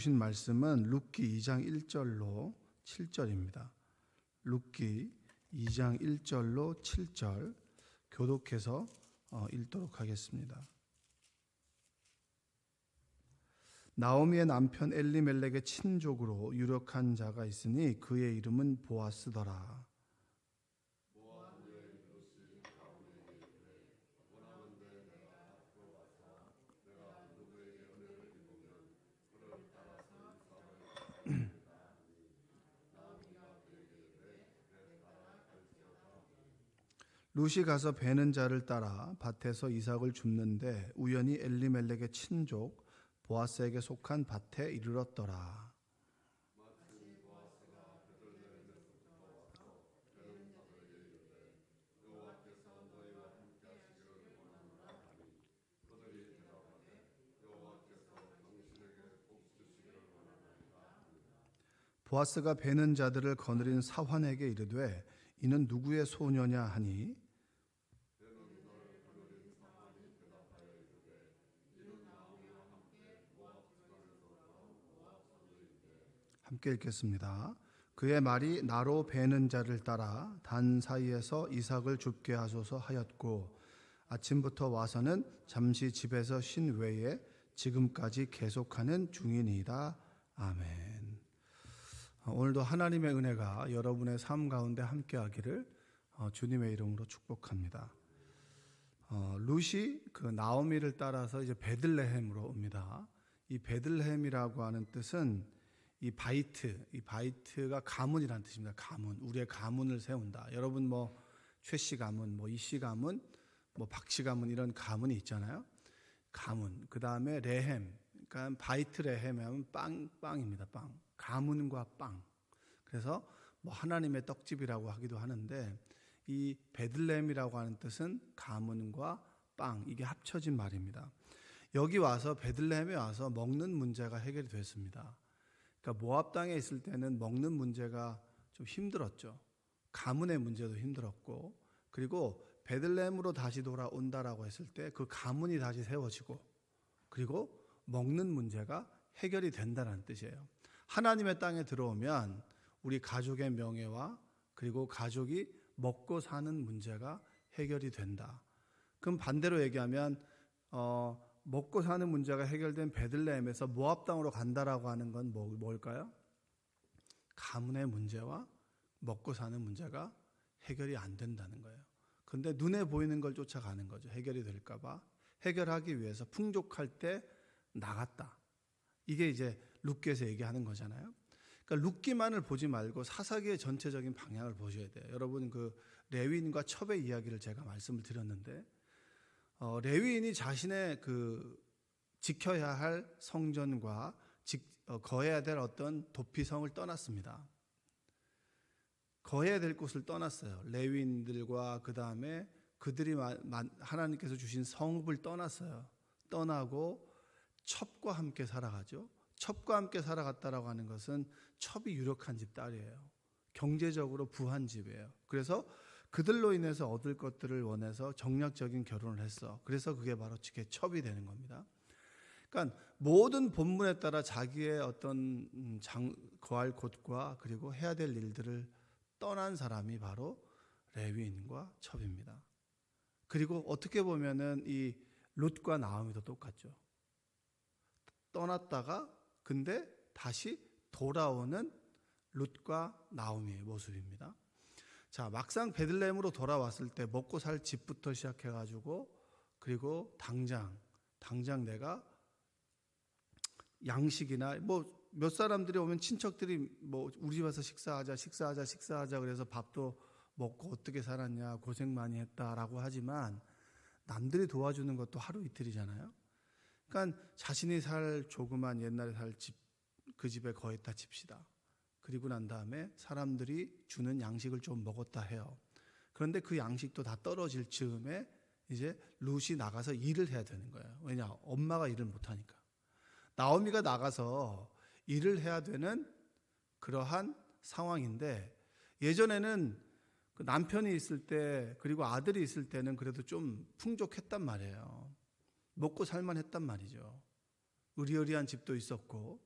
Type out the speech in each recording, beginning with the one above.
주신 말씀은 룻기 2장 1절로 7절입니다. 룻기 2장 1절로 7절 교독해서 읽도록 하겠습니다. 나오미의 남편 엘리멜렉의 친족으로 유력한 자가 있으니 그의 이름은 보아스더라. 룻이 가서 베는 자를 따라 밭에서 이삭을 줍는데 우연히 엘리멜렉의 친족 보아스에게 속한 밭에 이르렀더라. 보아스가 베는 자들을 거느린 사환에게 이르되 이는 누구의 소녀냐 하니 함께 읽겠습니다. 그의 말이 나로 베는 자를 따라 단 사이에서 이삭을 줍게 하소서 하였고 아침부터 와서는 잠시 집에서 쉰 외에 지금까지 계속하는 중이니이다. 아멘. 오늘도 하나님의 은혜가 여러분의 삶 가운데 함께하기를 주님의 이름으로 축복합니다. 룻이 그 나오미를 따라서 이제 베들레헴으로 옵니다. 이 베들레헴이라고 하는 뜻은 이 바이트가 가문이라는 뜻입니다. 가문, 우리의 가문을 세운다. 여러분 뭐 최씨 가문, 뭐 이씨 가문, 뭐 박씨 가문 이런 가문이 있잖아요. 가문. 그 다음에 레헴, 그러니까 바이트 레헴 하면 빵입니다. 빵. 가문과 빵. 그래서 뭐 하나님의 떡집이라고 하기도 하는데 이 베들레헴이라고 하는 뜻은 가문과 빵, 이게 합쳐진 말입니다. 여기 와서 베들레헴에 와서 먹는 문제가 해결이 됐습니다. 그러니까 모압 땅에 있을 때는 먹는 문제가 좀 힘들었죠. 가문의 문제도 힘들었고, 그리고 베들레헴으로 다시 돌아온다라고 했을 때 그 가문이 다시 세워지고, 그리고 먹는 문제가 해결이 된다는 뜻이에요. 하나님의 땅에 들어오면 우리 가족의 명예와 그리고 가족이 먹고 사는 문제가 해결이 된다. 그럼 반대로 얘기하면 먹고 사는 문제가 해결된 베들레헴에서 모압 땅으로 간다라고 하는 건 뭘까요? 가문의 문제와 먹고 사는 문제가 해결이 안 된다는 거예요. 그런데 눈에 보이는 걸 쫓아가는 거죠. 해결이 될까 봐. 해결하기 위해서 풍족할 때 나갔다. 이게 이제 룻기에서 얘기하는 거잖아요. 그러니까 룻기만을 보지 말고 사사기의 전체적인 방향을 보셔야 돼요. 여러분 그 레위인과 첩의 이야기를 제가 말씀을 드렸는데 레위인이 자신의 그 지켜야 할 성전과 거해야 될 어떤 도피성을 떠났습니다. 거해야 될 곳을 떠났어요. 레위인들과 그 다음에 그들이 하나님께서 주신 성읍을 떠났어요. 떠나고 첩과 함께 살아가죠. 첩과 함께 살아갔다라고 하는 것은 첩이 유력한 집 딸이에요. 경제적으로 부한 집이에요. 그래서 그들로 인해서 얻을 것들을 원해서 정략적인 결혼을 했어. 그래서 그게 바로 첩이 되는 겁니다. 그러니까 모든 본문에 따라 자기의 어떤 거할 곳과 그리고 해야 될 일들을 떠난 사람이 바로 레위인과 첩입니다. 그리고 어떻게 보면은 이 룻과 나오미도 똑같죠. 떠났다가 근데 다시 돌아오는 룻과 나오미의 모습입니다. 자, 막상 베들레헴으로 돌아왔을 때 먹고 살 집부터 시작해가지고 그리고 당장 내가 양식이나 뭐 몇 사람들이 오면 친척들이 뭐 우리 집 와서 식사하자 그래서 밥도 먹고 어떻게 살았냐 고생 많이 했다라고 하지만 남들이 도와주는 것도 하루 이틀이잖아요. 그러니까 자신이 살 조그만 옛날에 살 집, 그 집에 거했다 칩시다. 그리고 난 다음에 사람들이 주는 양식을 좀 먹었다 해요. 그런데 그 양식도 다 떨어질 즈음에 이제 룻이 나가서 일을 해야 되는 거예요. 왜냐? 엄마가 일을 못하니까. 나오미가 나가서 일을 해야 되는 그러한 상황인데 예전에는 그 남편이 있을 때 그리고 아들이 있을 때는 그래도 좀 풍족했단 말이에요. 먹고 살만 했단 말이죠. 의리의리한 집도 있었고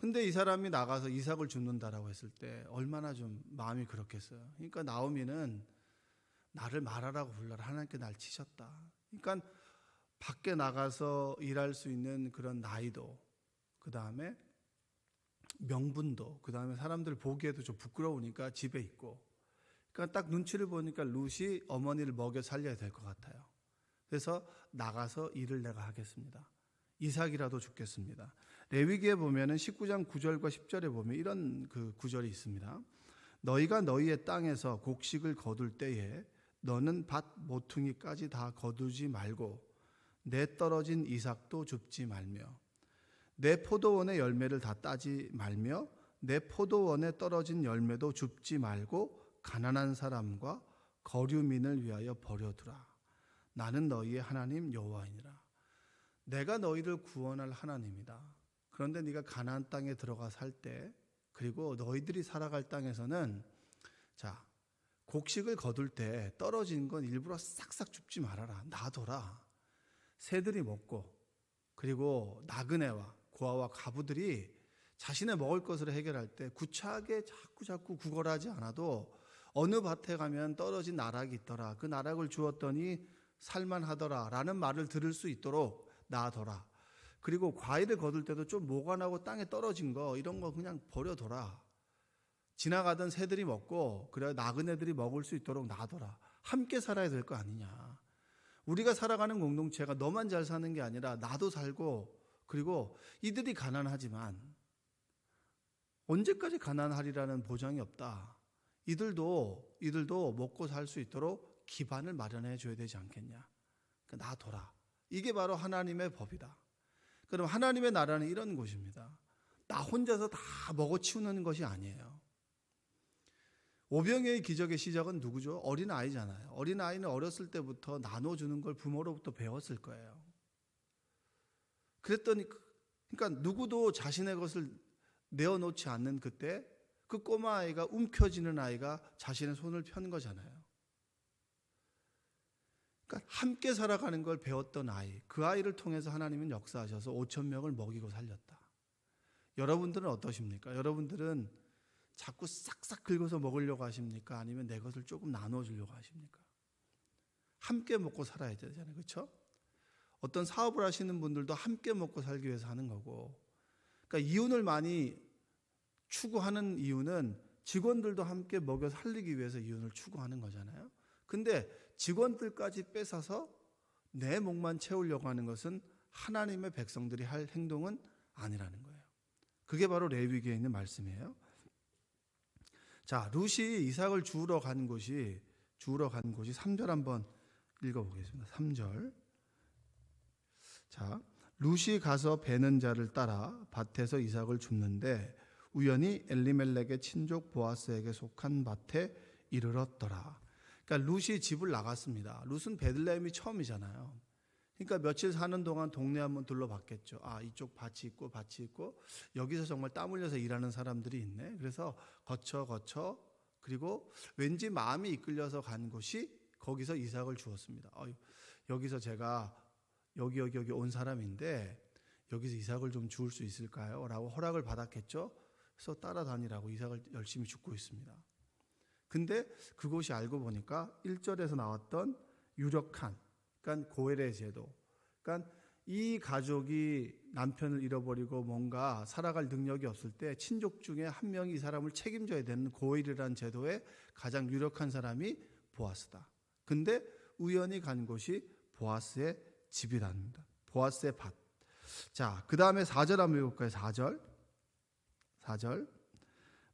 근데 이 사람이 나가서 이삭을 줍는다라고 했을 때 얼마나 좀 마음이 그렇겠어요. 그러니까 나오미는 나를 말하라고 불러라. 하나님께 날 치셨다. 그러니까 밖에 나가서 일할 수 있는 그런 나이도, 그 다음에 명분도, 그 다음에 사람들 보기에도 좀 부끄러우니까 집에 있고, 그러니까 딱 눈치를 보니까 룻이 어머니를 먹여 살려야 될 것 같아요. 그래서 나가서 일을 내가 하겠습니다. 이삭이라도 죽겠습니다. 레위기에 보면은 19장 9절과 10절에 보면 이런 그 구절이 있습니다. 너희가 너희의 땅에서 곡식을 거둘 때에 너는 밭 모퉁이까지 다 거두지 말고 내 떨어진 이삭도 줍지 말며 내 포도원의 열매를 다 따지 말며 내 포도원에 떨어진 열매도 줍지 말고 가난한 사람과 거류민을 위하여 버려두라. 나는 너희의 하나님 여호와이니라. 내가 너희를 구원할 하나님이다. 그런데 네가 가나안 땅에 들어가 살 때, 그리고 너희들이 살아갈 땅에서는 자, 곡식을 거둘 때 떨어진 건 일부러 싹싹 줍지 말아라. 놔둬라. 새들이 먹고, 그리고 나그네와 고아와 과부들이 자신의 먹을 것을 해결할 때 구차하게 자꾸 구걸하지 않아도 어느 밭에 가면 떨어진 나락이 있더라. 그 나락을 주었더니 살만하더라 라는 말을 들을 수 있도록 놔둬라. 그리고 과일을 거둘 때도 좀 모관하고 땅에 떨어진 거 이런 거 그냥 버려둬라. 지나가던 새들이 먹고 그래 나그네들이 먹을 수 있도록 놔둬라. 함께 살아야 될 거 아니냐. 우리가 살아가는 공동체가 너만 잘 사는 게 아니라 나도 살고, 그리고 이들이 가난하지만 언제까지 가난하리라는 보장이 없다. 이들도 먹고 살 수 있도록 기반을 마련해 줘야 되지 않겠냐. 그러니까 놔둬라. 이게 바로 하나님의 법이다. 그럼 하나님의 나라는 이런 곳입니다. 나 혼자서 다 먹어치우는 것이 아니에요. 오병이의 기적의 시작은 누구죠? 어린아이잖아요. 어린아이는 어렸을 때부터 나눠주는 걸 부모로부터 배웠을 거예요. 그랬더니 그러니까 누구도 자신의 것을 내어놓지 않는 그때 그 꼬마 아이가 움켜쥐는 아이가 자신의 손을 편 거잖아요. 그러니까 함께 살아가는 걸 배웠던 아이, 그 아이를 통해서 하나님은 역사하셔서 5천 명을 먹이고 살렸다. 여러분들은 어떠십니까? 여러분들은 자꾸 싹싹 긁어서 먹으려고 하십니까? 아니면 내 것을 조금 나눠주려고 하십니까? 함께 먹고 살아야 되잖아요. 그렇죠? 어떤 사업을 하시는 분들도 함께 먹고 살기 위해서 하는 거고, 그러니까 이윤을 많이 추구하는 이유는 직원들도 함께 먹여 살리기 위해서 이윤을 추구하는 거잖아요. 근데 직원들까지 뺏어서 내 목만 채우려고 하는 것은 하나님의 백성들이 할 행동은 아니라는 거예요. 그게 바로 레위기에 있는 말씀이에요. 자, 룻이 이삭을 주우러 간 곳이 3절 한번 읽어보겠습니다. 3절. 자, 룻이 가서 베는 자를 따라 밭에서 이삭을 줍는데 우연히 엘리멜렉의 친족 보아스에게 속한 밭에 이르렀더라. 그러니까 룻이 집을 나갔습니다. 룻은 베들레헴이 처음이잖아요. 그러니까 며칠 사는 동안 동네 한번 둘러봤겠죠. 아, 이쪽 밭이 있고 여기서 정말 땀 흘려서 일하는 사람들이 있네. 그래서 거쳐 그리고 왠지 마음이 이끌려서 간 곳이 거기서 이삭을 주었습니다. 여기서 제가 여기 온 사람인데 여기서 이삭을 좀 주울 수 있을까요? 라고 허락을 받았겠죠. 그래서 따라다니라고 이삭을 열심히 줍고 있습니다. 근데 그곳이 알고 보니까 1절에서 나왔던 유력한, 그러니까 고엘의 제도, 그러니까 이 가족이 남편을 잃어버리고 뭔가 살아갈 능력이 없을 때 친족 중에 한 명이 이 사람을 책임져야 되는 고엘이라는 제도의 가장 유력한 사람이 보아스다. 근데 우연히 간 곳이 보아스의 집이랍니다. 보아스의 밭. 자, 그 다음에 4절 한번 읽어볼까요? 4절.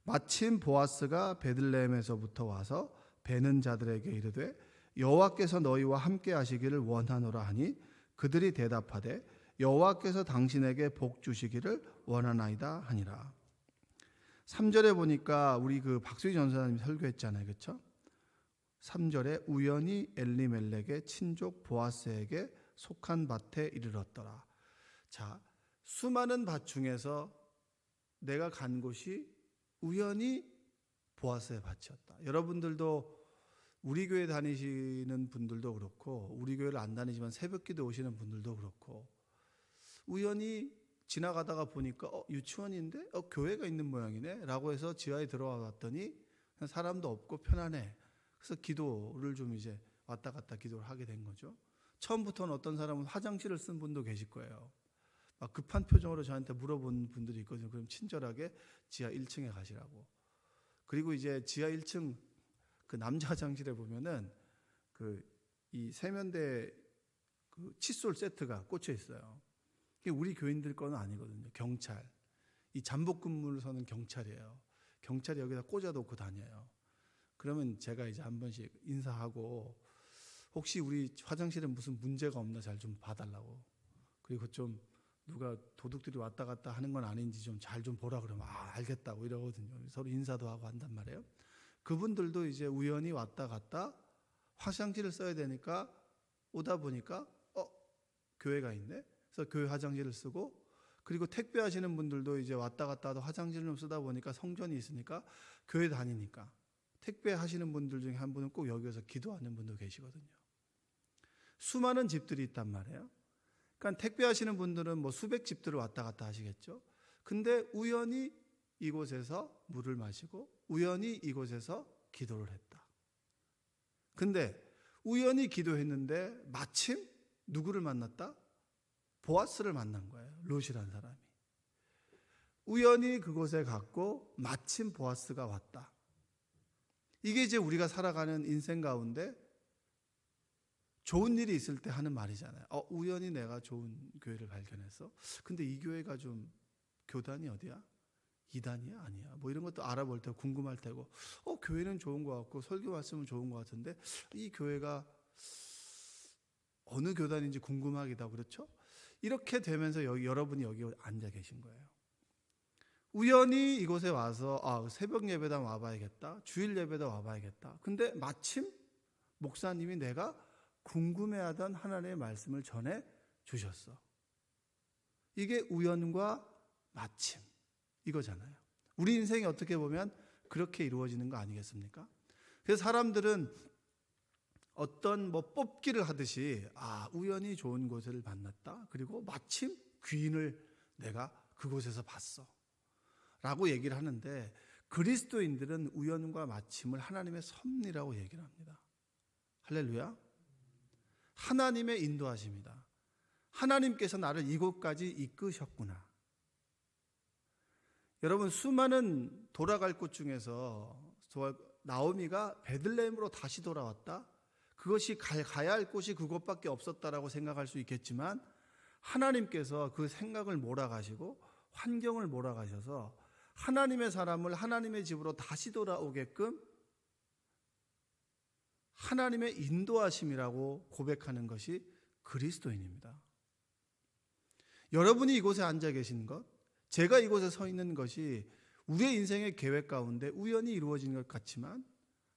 마침 보아스가 베들레헴에서부터 와서 베는 자들에게 이르되 여호와께서 너희와 함께 하시기를 원하노라 하니 그들이 대답하되 여호와께서 당신에게 복 주시기를 원하나이다 하니라. 3절에 보니까 우리 그 박수희 전사님이 설교했잖아요. 그렇죠? 3절에 우연히 엘리멜렉의 친족 보아스에게 속한 밭에 이르렀더라. 자, 수많은 밭 중에서 내가 간 곳이 우연히 보아스의 밭이었다. 여러분들도 우리 교회 다니시는 분들도 그렇고 우리 교회를 안 다니지만 새벽기도 오시는 분들도 그렇고 우연히 지나가다가 보니까 유치원인데 교회가 있는 모양이네 라고 해서 지하에 들어와 봤더니 사람도 없고 편안해. 그래서 기도를 좀 이제 왔다 갔다 기도를 하게 된 거죠. 처음부터는 어떤 사람은 화장실을 쓴 분도 계실 거예요. 막 급한 표정으로 저한테 물어본 분들이 있거든요. 그럼 친절하게 지하 1층에 가시라고. 그리고 이제 지하 1층 그 남자 화장실에 보면은 이 세면대 그 칫솔 세트가 꽂혀 있어요. 이게 우리 교인들 거는 아니거든요. 경찰. 이 잠복 근무를 서는 경찰이에요. 경찰이 여기다 꽂아놓고 다녀요. 그러면 제가 이제 한 번씩 인사하고 혹시 우리 화장실에 무슨 문제가 없나 잘 좀 봐달라고. 그리고 좀 누가 도둑들이 왔다 갔다 하는 건 아닌지 좀 잘 좀 보라 그러면 알겠다고 이러거든요. 서로 인사도 하고 한단 말이에요. 그분들도 이제 우연히 왔다 갔다 화장실을 써야 되니까 오다 보니까 교회가 있네. 그래서 교회 화장실을 쓰고, 그리고 택배하시는 분들도 이제 왔다 갔다 하다 화장실을 좀 쓰다 보니까 성전이 있으니까 교회 다니니까 택배하시는 분들 중에 한 분은 꼭 여기 와서 기도하는 분도 계시거든요. 수많은 집들이 있단 말이에요. 그러니까 택배하시는 분들은 뭐 수백 집들을 왔다 갔다 하시겠죠. 근데 우연히 이곳에서 물을 마시고 우연히 이곳에서 기도를 했다. 근데 우연히 기도했는데 마침 누구를 만났다? 보아스를 만난 거예요. 롯이라는 사람이. 우연히 그곳에 갔고 마침 보아스가 왔다. 이게 이제 우리가 살아가는 인생 가운데 좋은 일이 있을 때 하는 말이잖아요. 우연히 내가 좋은 교회를 발견했어. 근데 이 교회가 좀 교단이 어디야? 2단이야? 아니야? 뭐 이런 것도 알아볼 때 궁금할 테고, 교회는 좋은 것 같고 설교 말씀은 좋은 것 같은데 이 교회가 어느 교단인지 궁금하기도 하고, 그렇죠? 이렇게 되면서 여러분이 여기 앉아 계신 거예요. 우연히 이곳에 와서 새벽 예배당 와봐야겠다, 주일 예배당 와봐야겠다. 근데 마침 목사님이 내가 궁금해하던 하나님의 말씀을 전해 주셨어. 이게 우연과 마침 이거잖아요. 우리 인생이 어떻게 보면 그렇게 이루어지는 거 아니겠습니까? 그래서 사람들은 어떤 뽑기를 하듯이 우연히 좋은 곳을 만났다. 그리고 마침 귀인을 내가 그곳에서 봤어. 라고 얘기를 하는데, 그리스도인들은 우연과 마침을 하나님의 섭리라고 얘기를 합니다. 할렐루야. 하나님의 인도하심이다. 하나님께서 나를 이곳까지 이끄셨구나. 여러분, 수많은 돌아갈 곳 중에서 나오미가 베들레헴으로 다시 돌아왔다. 그것이 가야 할 곳이 그곳밖에 없었다라고 생각할 수 있겠지만, 하나님께서 그 생각을 몰아가시고 환경을 몰아가셔서 하나님의 사람을 하나님의 집으로 다시 돌아오게끔 하나님의 인도하심이라고 고백하는 것이 그리스도인입니다. 여러분이 이곳에 앉아 계신 것, 제가 이곳에 서 있는 것이 우리의 인생의 계획 가운데 우연히 이루어진 것 같지만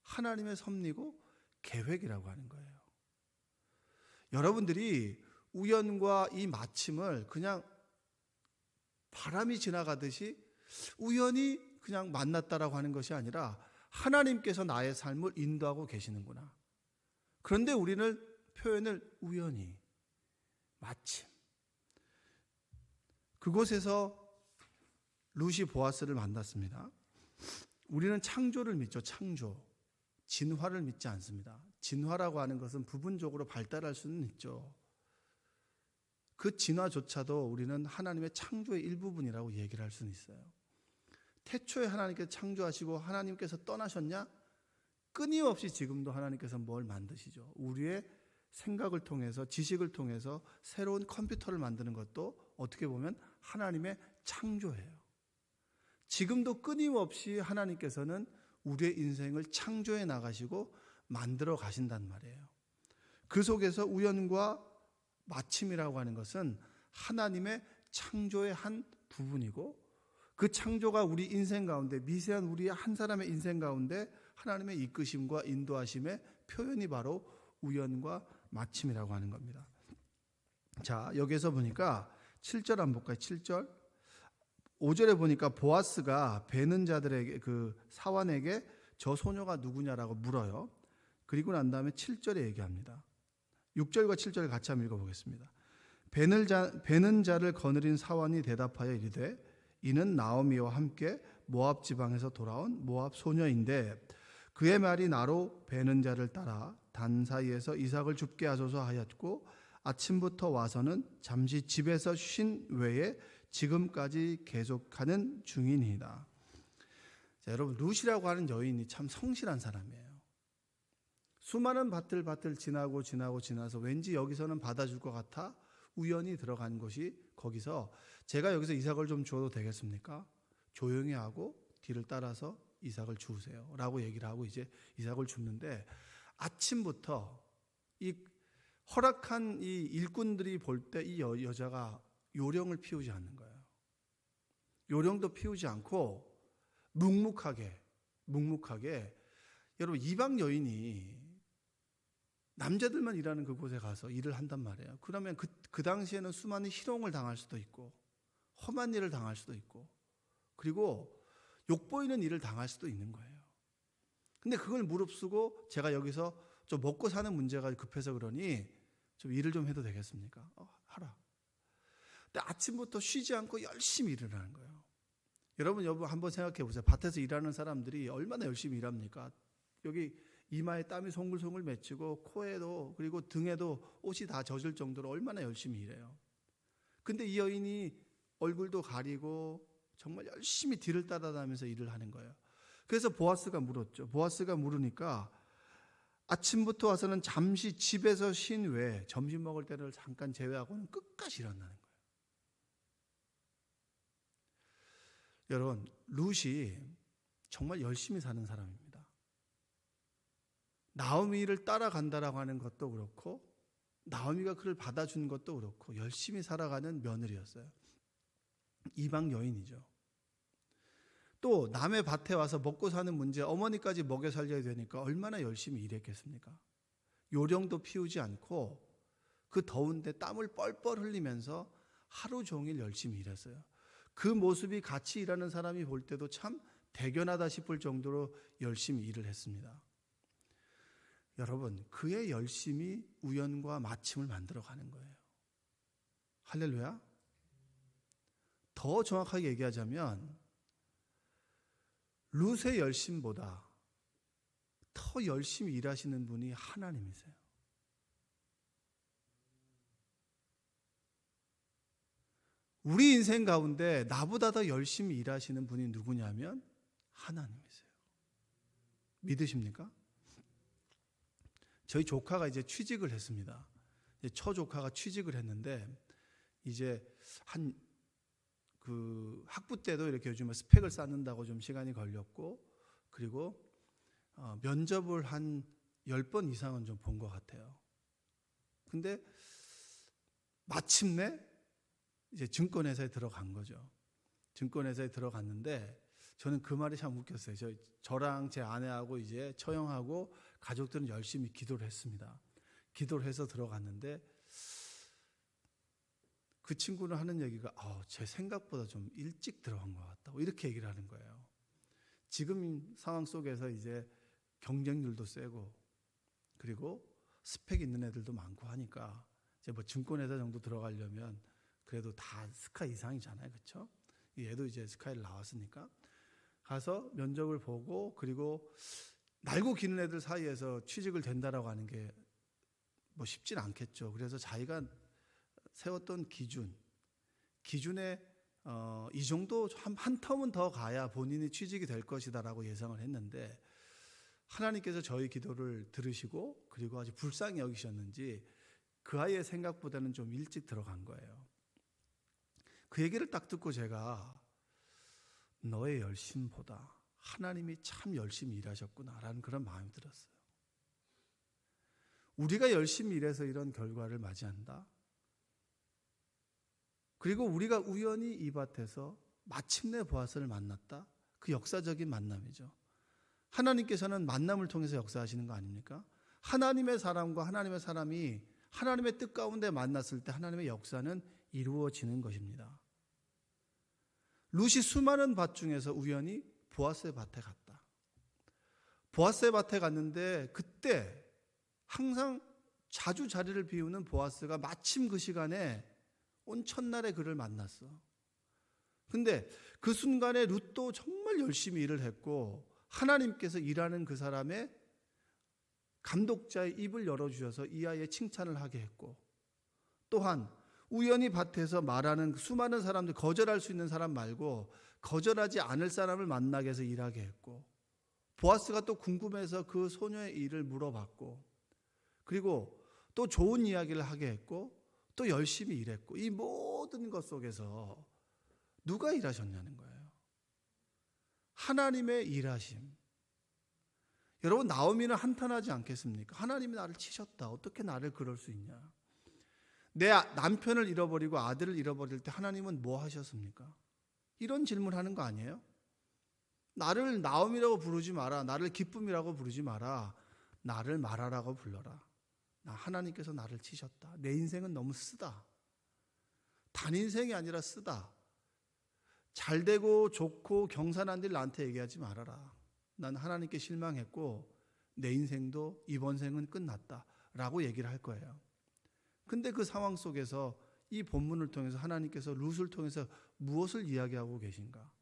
하나님의 섭리고 계획이라고 하는 거예요. 여러분들이 우연과 이 마침을 그냥 바람이 지나가듯이 우연히 그냥 만났다라고 하는 것이 아니라 하나님께서 나의 삶을 인도하고 계시는구나. 그런데 우리는 표현을 우연히, 마침. 그곳에서 룻이 보아스를 만났습니다. 우리는 창조를 믿죠. 창조. 진화를 믿지 않습니다. 진화라고 하는 것은 부분적으로 발달할 수는 있죠. 그 진화조차도 우리는 하나님의 창조의 일부분이라고 얘기를 할 수는 있어요. 태초에 하나님께서 창조하시고 하나님께서 떠나셨냐? 끊임없이 지금도 하나님께서 뭘 만드시죠. 우리의 생각을 통해서, 지식을 통해서 새로운 컴퓨터를 만드는 것도 어떻게 보면 하나님의 창조예요. 지금도 끊임없이 하나님께서는 우리의 인생을 창조해 나가시고 만들어 가신단 말이에요. 그 속에서 우연과 마침이라고 하는 것은 하나님의 창조의 한 부분이고, 그 창조가 우리 인생 가운데, 미세한 우리 한 사람의 인생 가운데 하나님의 이끄심과 인도하심의 표현이 바로 우연과 마침이라고 하는 겁니다. 자, 여기에서 보니까 7절 한번 볼까요? 7절. 5절에 보니까 보아스가 베는 자들에게, 그 사환에게 저 소녀가 누구냐라고 물어요. 그리고 난 다음에 7절에 얘기합니다. 6절과 7절을 같이 한번 읽어보겠습니다. 베는 자를 거느린 사원이 대답하여 이르되 이는 나오미와 함께 모압 지방에서 돌아온 모압 소녀인데 그의 말이 나로 베는 자를 따라 단 사이에서 이삭을 줍게 하소서 하였고 아침부터 와서는 잠시 집에서 쉰 외에 지금까지 계속하는 중이니이다. 자, 여러분, 룻이라고 하는 여인이 참 성실한 사람이에요. 수많은 밭을 지나서 왠지 여기서는 받아줄 것 같아 우연히 들어간 곳이 거기서 제가 여기서 이삭을 좀 주어도 되겠습니까? 조용히 하고 뒤를 따라서 이삭을 주우세요 라고 얘기를 하고 이제 이삭을 줍는데 아침부터 이 허락한 이 일꾼들이 볼 때 이 여자가 요령을 피우지 않는 거예요. 요령도 피우지 않고 묵묵하게 여러분, 이방 여인이 남자들만 일하는 그곳에 가서 일을 한단 말이에요. 그러면 그 당시에는 수많은 희롱을 당할 수도 있고 험한 일을 당할 수도 있고 그리고 욕보이는 일을 당할 수도 있는 거예요. 근데 그걸 무릅쓰고 제가 여기서 좀 먹고 사는 문제가 급해서 그러니 좀 일을 좀 해도 되겠습니까? 하라. 근데 아침부터 쉬지 않고 열심히 일을 하는 거예요. 여러분 한번 생각해 보세요. 밭에서 일하는 사람들이 얼마나 열심히 일합니까? 여기 이마에 땀이 송글송글 맺히고 코에도 그리고 등에도 옷이 다 젖을 정도로 얼마나 열심히 일해요. 근데 이 여인이 얼굴도 가리고 정말 열심히 뒤를 따라다니면서 일을 하는 거예요. 그래서 보아스가 물었죠. 보아스가 물으니까 아침부터 와서는 잠시 집에서 쉰 외에 점심 먹을 때를 잠깐 제외하고는 끝까지 일한다는 거예요. 여러분, 룻이 정말 열심히 사는 사람입니다. 나오미를 따라간다라고 하는 것도 그렇고 나오미가 그를 받아준 것도 그렇고 열심히 살아가는 며느리였어요. 이방 여인이죠. 또 남의 밭에 와서 먹고 사는 문제, 어머니까지 먹여 살려야 되니까 얼마나 열심히 일했겠습니까? 요령도 피우지 않고 그 더운데 땀을 뻘뻘 흘리면서 하루 종일 열심히 일했어요. 그 모습이 같이 일하는 사람이 볼 때도 참 대견하다 싶을 정도로 열심히 일을 했습니다. 여러분, 그의 열심이 우연과 마침을 만들어가는 거예요. 할렐루야. 더 정확하게 얘기하자면 룻의 열심보다 더 열심히 일하시는 분이 하나님이세요. 우리 인생 가운데 나보다 더 열심히 일하시는 분이 누구냐면 하나님이세요. 믿으십니까? 저희 조카가 이제 취직을 했습니다. 처조카가 취직을 했는데 이제 한 그 학부 때도 이렇게 요즘에 스펙을 쌓는다고 좀 시간이 걸렸고 그리고 면접을 한 10번 이상은 좀 본 것 같아요. 근데 마침내 이제 증권회사에 들어간 거죠. 증권회사에 들어갔는데 저는 그 말이 참 웃겼어요. 저랑 제 아내하고 이제 처형하고 가족들은 열심히 기도를 했습니다. 기도를 해서 들어갔는데 그 친구는 하는 얘기가 제 생각보다 좀 일찍 들어간 것 같다고 이렇게 얘기를 하는 거예요. 지금 상황 속에서 이제 경쟁률도 세고 그리고 스펙 있는 애들도 많고 하니까 이제 뭐 증권회사 정도 들어가려면 그래도 다 스카 이상이잖아요. 그렇죠? 얘도 이제 스카이를 나왔으니까 가서 면접을 보고 그리고 날고 기는 애들 사이에서 취직을 된다라고 하는 게 뭐 쉽진 않겠죠. 그래서 자기가 세웠던 기준에 이 정도 한 텀은 더 가야 본인이 취직이 될 것이다라고 예상을 했는데 하나님께서 저희 기도를 들으시고 그리고 아주 불쌍히 여기셨는지 그 아이의 생각보다는 좀 일찍 들어간 거예요. 그 얘기를 딱 듣고 제가 너의 열심보다 하나님이 참 열심히 일하셨구나라는 그런 마음이 들었어요. 우리가 열심히 일해서 이런 결과를 맞이한다. 그리고 우리가 우연히 이 밭에서 마침내 보아스를 만났다. 그 역사적인 만남이죠. 하나님께서는 만남을 통해서 역사하시는 거 아닙니까? 하나님의 사람과 하나님의 사람이 하나님의 뜻 가운데 만났을 때 하나님의 역사는 이루어지는 것입니다. 룻이 수많은 밭 중에서 우연히 보아스의 밭에 갔다. 보아스의 밭에 갔는데 그때 항상 자주 자리를 비우는 보아스가 마침 그 시간에 온 첫날에 그를 만났어. 근데 그 순간에 룻도 정말 열심히 일을 했고 하나님께서 일하는 그 사람의 감독자의 입을 열어주셔서 이 아이의 칭찬을 하게 했고, 또한 우연히 밭에서 말하는 수많은 사람들, 거절할 수 있는 사람 말고 거절하지 않을 사람을 만나게 해서 일하게 했고, 보아스가 또 궁금해서 그 소녀의 일을 물어봤고, 그리고 또 좋은 이야기를 하게 했고, 또 열심히 일했고, 이 모든 것 속에서 누가 일하셨냐는 거예요. 하나님의 일하심. 여러분, 나오미는 한탄하지 않겠습니까? 하나님이 나를 치셨다. 어떻게 나를 그럴 수 있냐? 내 남편을 잃어버리고 아들을 잃어버릴 때 하나님은 뭐 하셨습니까? 이런 질문하는 거 아니에요? 나를 나옴이라고 부르지 마라. 나를 기쁨이라고 부르지 마라. 나를 마라라고 불러라. 나 하나님께서 나를 치셨다. 내 인생은 너무 쓰다. 단 인생이 아니라 쓰다. 잘 되고 좋고 경산한 일 나한테 얘기하지 말아라. 난 하나님께 실망했고 내 인생도 이번 생은 끝났다 라고 얘기를 할 거예요. 근데 그 상황 속에서 이 본문을 통해서 하나님께서 룻을 통해서 무엇을 이야기하고 계신가?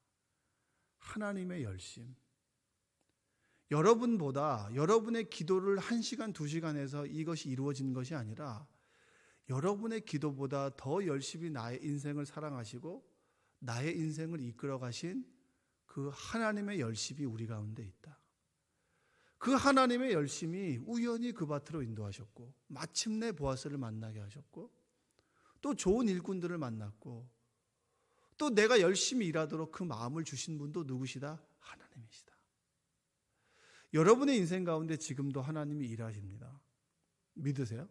하나님의 열심. 여러분보다 여러분의 기도를 1시간, 2시간 해서 이것이 이루어지는 것이 아니라 여러분의 기도보다 더 열심히 나의 인생을 사랑하시고 나의 인생을 이끌어 가신 그 하나님의 열심이 우리 가운데 있다. 그 하나님의 열심이 우연히 그 밭으로 인도하셨고 마침내 보아스를 만나게 하셨고 또 좋은 일꾼들을 만났고 또 내가 열심히 일하도록 그 마음을 주신 분도 누구시다? 하나님이시다. 여러분의 인생 가운데 지금도 하나님이 일하십니다. 믿으세요?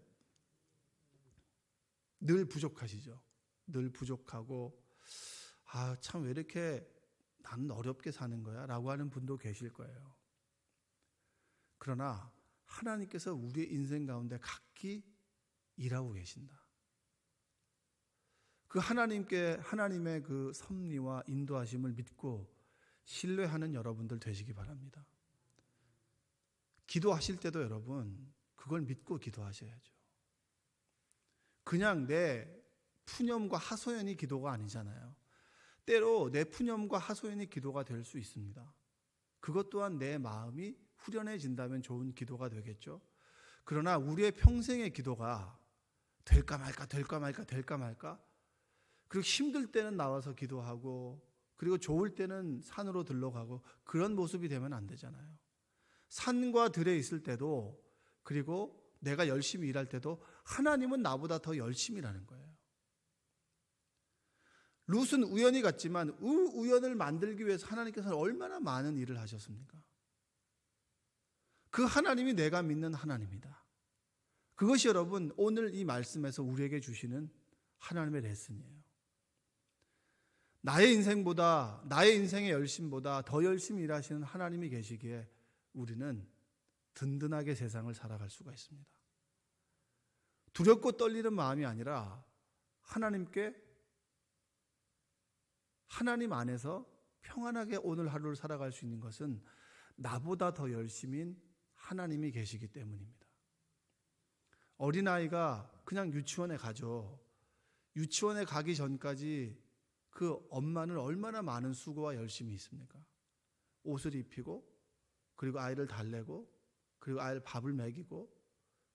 늘 부족하시죠? 늘 부족하고 참 왜 이렇게 나는 어렵게 사는 거야? 라고 하는 분도 계실 거예요. 그러나 하나님께서 우리의 인생 가운데 각기 일하고 계신다. 그 하나님의 그 섭리와 인도하심을 믿고 신뢰하는 여러분들 되시기 바랍니다. 기도하실 때도 여러분 그걸 믿고 기도하셔야죠. 그냥 내 푸념과 하소연이 기도가 아니잖아요. 때로 내 푸념과 하소연이 기도가 될 수 있습니다. 그것 또한 내 마음이 후련해진다면 좋은 기도가 되겠죠. 그러나 우리의 평생의 기도가 될까 말까 될까 말까 될까 말까, 그리고 힘들 때는 나와서 기도하고 그리고 좋을 때는 산으로 들러가고 그런 모습이 되면 안 되잖아요. 산과 들에 있을 때도 그리고 내가 열심히 일할 때도 하나님은 나보다 더 열심히 일하는 거예요. 룻은 우연히 갔지만 우연을 만들기 위해서 하나님께서는 얼마나 많은 일을 하셨습니까? 그 하나님이 내가 믿는 하나님이다. 그것이 여러분 오늘 이 말씀에서 우리에게 주시는 하나님의 레슨이에요. 나의 인생보다 나의 인생의 열심보다 더 열심히 일하시는 하나님이 계시기에 우리는 든든하게 세상을 살아갈 수가 있습니다. 두렵고 떨리는 마음이 아니라 하나님 안에서 평안하게 오늘 하루를 살아갈 수 있는 것은 나보다 더 열심인 하나님이 계시기 때문입니다. 어린아이가 그냥 유치원에 가죠. 유치원에 가기 전까지 그 엄마는 얼마나 많은 수고와 열심이 있습니까? 옷을 입히고 그리고 아이를 달래고 그리고 아이를 밥을 먹이고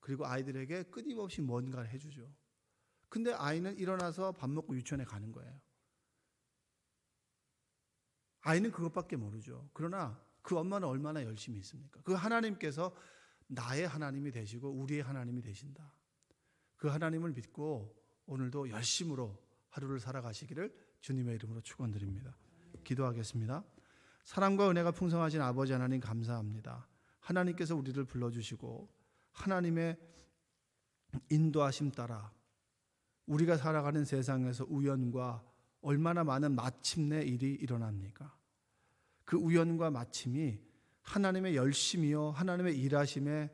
그리고 아이들에게 끊임없이 뭔가를 해주죠. 근데 아이는 일어나서 밥 먹고 유치원에 가는 거예요. 아이는 그것밖에 모르죠. 그러나 그 엄마는 얼마나 열심히 있습니까? 그 하나님께서 나의 하나님이 되시고 우리의 하나님이 되신다. 그 하나님을 믿고 오늘도 열심으로 하루를 살아가시기를 주님의 이름으로 축원드립니다. 기도하겠습니다. 사랑과 은혜가 풍성하신 아버지 하나님 감사합니다. 하나님께서 우리를 불러주시고 하나님의 인도하심 따라 우리가 살아가는 세상에서 우연과 얼마나 많은 마침내 일이 일어납니까? 그 우연과 마침이 하나님의 열심이요 하나님의 일하심의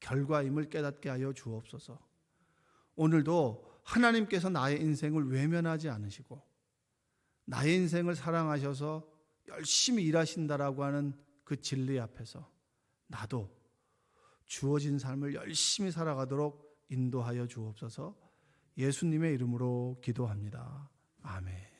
결과임을 깨닫게 하여 주옵소서. 오늘도 하나님께서 나의 인생을 외면하지 않으시고 나의 인생을 사랑하셔서 열심히 일하신다라고 하는 그 진리 앞에서 나도 주어진 삶을 열심히 살아가도록 인도하여 주옵소서. 예수님의 이름으로 기도합니다. 아멘.